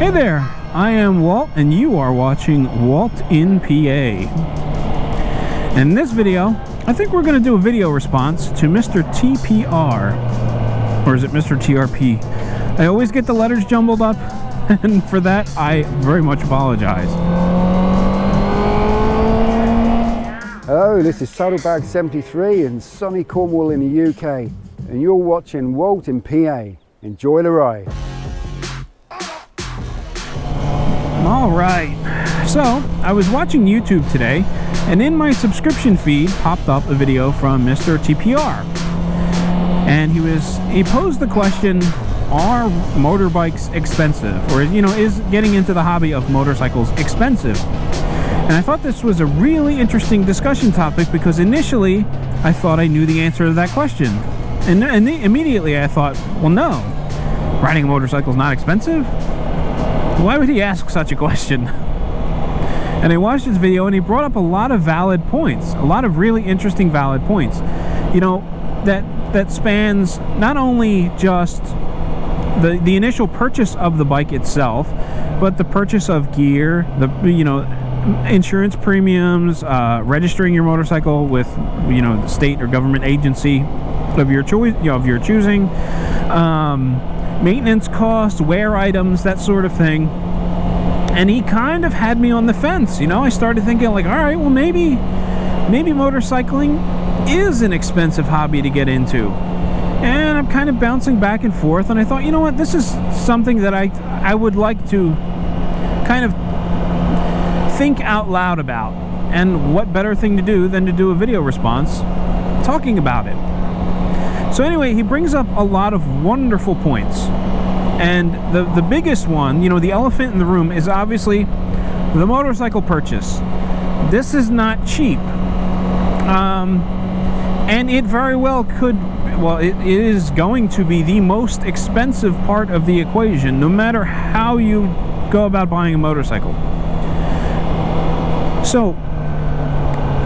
Hey there, I am Walt and you are watching WaltInPA. In this video, I think we're going to do a video response to Mr. TPR. Or is it Mr. TRP? I always get the letters jumbled up, and for that I very much apologize. Hello, this is Saddlebag73 in sunny Cornwall in the UK, and you're watching WaltInPA. Enjoy the ride. Alright, so I was watching YouTube today, and in my subscription feed popped up a video from Mr. TPR. And he posed the question, are motorbikes expensive? Or, is getting into the hobby of motorcycles expensive? And I thought this was a really interesting discussion topic because initially I thought I knew the answer to that question. And immediately I thought, well, no, riding a motorcycle is not expensive? Why would he ask such a question? And I watched his video and he brought up a lot of valid points, a lot of really interesting valid points. That spans not only just the initial purchase of the bike itself, but the purchase of gear, insurance premiums, registering your motorcycle with the state or government agency of your choice, of your choosing, maintenance costs, wear items, that sort of thing. And he kind of had me on the fence. I started thinking like, all right, well, maybe motorcycling is an expensive hobby to get into. And I'm kind of bouncing back and forth, and I thought, you know what, this is something that I would like to kind of think out loud about. And what better thing to do than to do a video response talking about it. So anyway, he brings up a lot of wonderful points. And the biggest one, the elephant in the room, is obviously the motorcycle purchase. This is not cheap. And it very well could, it is going to be the most expensive part of the equation, no matter how you go about buying a motorcycle. So,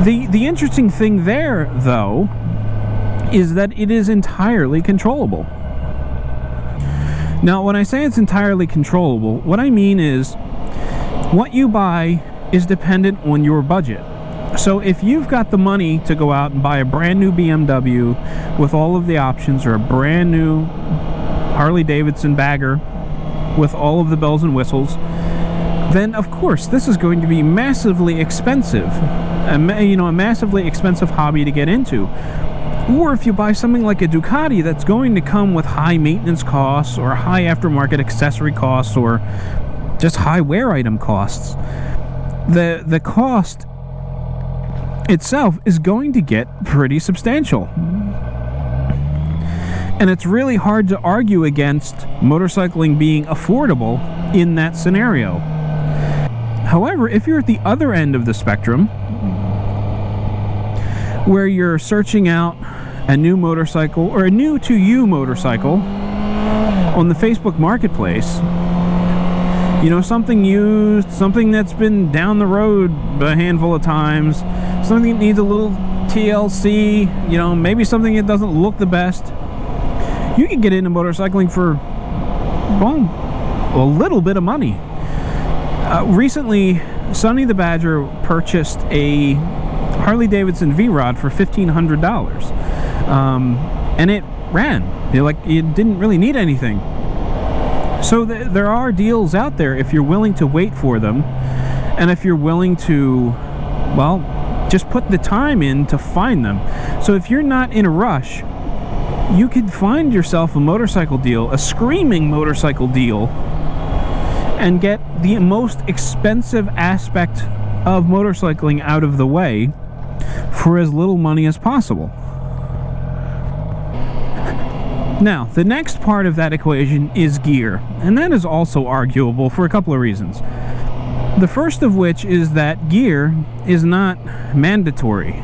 the interesting thing there, though, is that it is entirely controllable. Now, when I say it's entirely controllable, what I mean is what you buy is dependent on your budget. So if you've got the money to go out and buy a brand new BMW with all of the options, or a brand new Harley Davidson bagger with all of the bells and whistles, then of course this is going to be massively expensive, a massively expensive hobby to get into. Or if you buy something like a Ducati that's going to come with high maintenance costs, or high aftermarket accessory costs, or just high wear item costs, the cost itself is going to get pretty substantial. And it's really hard to argue against motorcycling being affordable in that scenario. However, if you're at the other end of the spectrum, where you're searching out a new motorcycle, or a new to you motorcycle on the Facebook marketplace, something used, something that's been down the road a handful of times, something that needs a little TLC, maybe something that doesn't look the best, you can get into motorcycling for, a little bit of money. Recently, Sonny the Badger purchased a Harley Davidson V-Rod for $1,500, and it ran. It didn't really need anything. So there are deals out there if you're willing to wait for them, and if you're willing to, just put the time in to find them. So if you're not in a rush, you could find yourself a motorcycle deal, a screaming motorcycle deal, and get the most expensive aspect of motorcycling out of the way for as little money as possible. Now, the next part of that equation is gear, and that is also arguable for a couple of reasons. The first of which is that gear is not mandatory.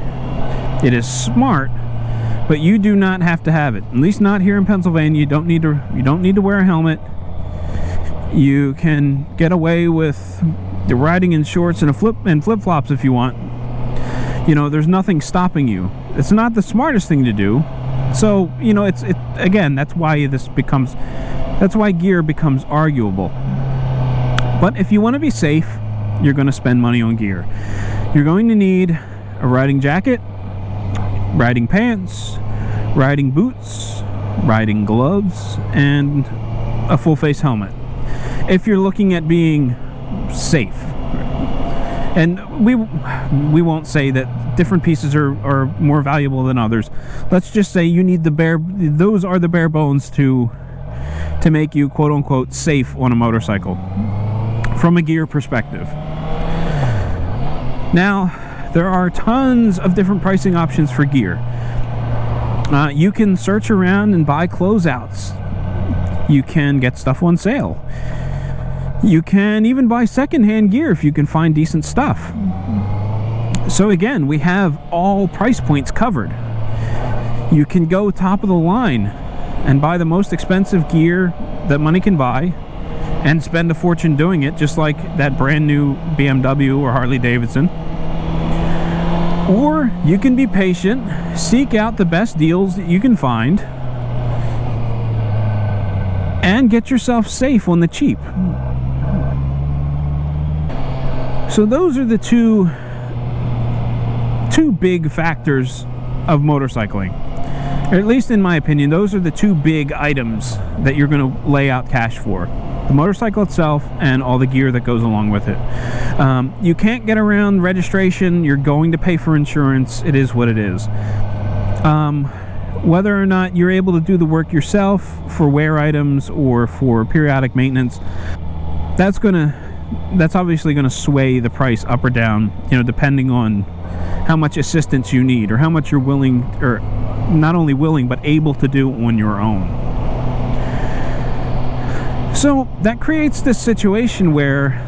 It is smart, but you do not have to have it. At least not here in Pennsylvania. You don't need to wear a helmet. You can get away with riding in shorts and flip-flops if you want. There's nothing stopping you. It's not the smartest thing to do. So, again, that's why gear becomes arguable. But if you want to be safe, you're going to spend money on gear. You're going to need a riding jacket, riding pants, riding boots, riding gloves, and a full face helmet if you're looking at being safe. And we won't say that different pieces are more valuable than others. Let's just say you need those are the bare bones to make you quote unquote safe on a motorcycle from a gear perspective. Now, there are tons of different pricing options for gear. You can search around and buy closeouts. You can get stuff on sale. You can even buy secondhand gear if you can find decent stuff. So again, we have all price points covered. You can go top of the line and buy the most expensive gear that money can buy and spend a fortune doing it, just like that brand new BMW or Harley Davidson. Or you can be patient, seek out the best deals that you can find, and get yourself safe on the cheap. So those are the two big factors of motorcycling. Or at least in my opinion, those are the two big items that you're going to lay out cash for. The motorcycle itself and all the gear that goes along with it. You can't get around registration. You're going to pay for insurance. It is what it is. Whether or not you're able to do the work yourself for wear items or for periodic maintenance, that's obviously going to sway the price up or down, depending on how much assistance you need or how much you're willing, or not only willing but able to do on your own. So that creates this situation where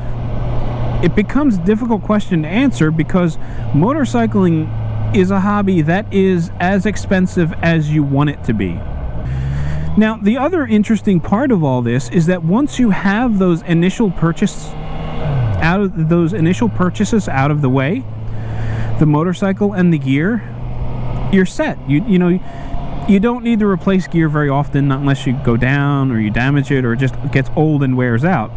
it becomes a difficult question to answer, because motorcycling is a hobby that is as expensive as you want it to be. Now, the other interesting part of all this is that once you have those initial purchases out of the way, the motorcycle and the gear, you're set. You don't need to replace gear very often unless you go down or you damage it or it just gets old and wears out.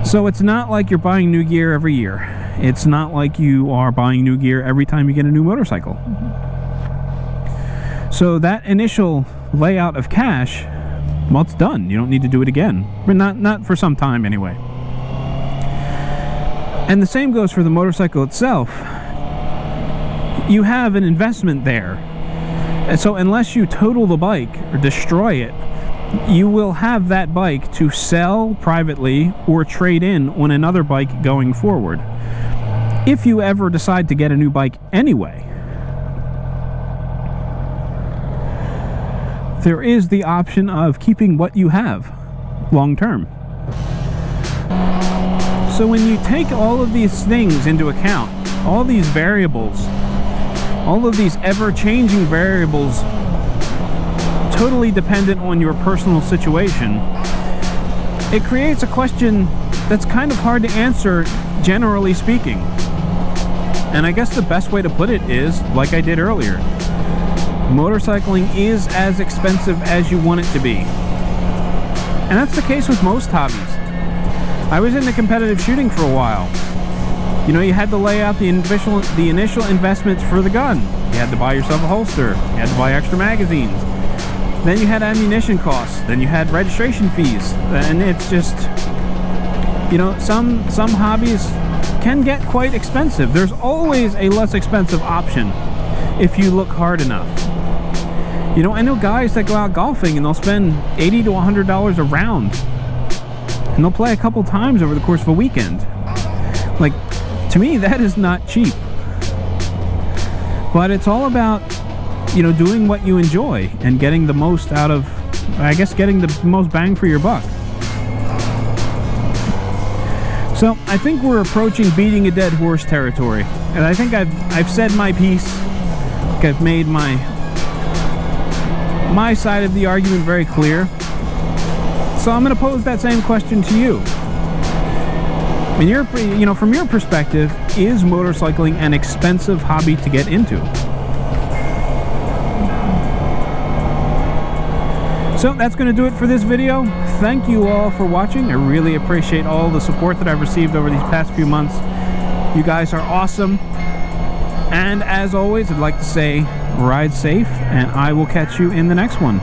So it's not like you're buying new gear every year. It's not like you are buying new gear every time you get a new motorcycle. So that initial layout of cash, well, it's done. You don't need to do it again. But not for some time anyway. And the same goes for the motorcycle itself. You have an investment there. And so unless you total the bike or destroy it, you will have that bike to sell privately or trade in on another bike going forward, if you ever decide to get a new bike anyway. There is the option of keeping what you have long term. So when you take all of these things into account, all these variables, all of these ever-changing variables, totally dependent on your personal situation, it creates a question that's kind of hard to answer, generally speaking. And I guess the best way to put it is, like I did earlier, motorcycling is as expensive as you want it to be. And that's the case with most hobbies. I was into competitive shooting for a while. You had to lay out the initial investments for the gun. You had to buy yourself a holster. You had to buy extra magazines. Then you had ammunition costs. Then you had registration fees. And it's just, some hobbies can get quite expensive. There's always a less expensive option if you look hard enough. I know guys that go out golfing and they'll spend $80 to $100 a round. And they'll play a couple times over the course of a weekend. Like, to me, that is not cheap. But it's all about, doing what you enjoy and getting the most out of, getting the most bang for your buck. So I think we're approaching beating a dead horse territory. And I think I've said my piece. I've made my side of the argument very clear. So I'm going to pose that same question to you. From your perspective, is motorcycling an expensive hobby to get into? So that's going to do it for this video. Thank you all for watching. I really appreciate all the support that I've received over these past few months. You guys are awesome. And as always, I'd like to say, ride safe, and I will catch you in the next one.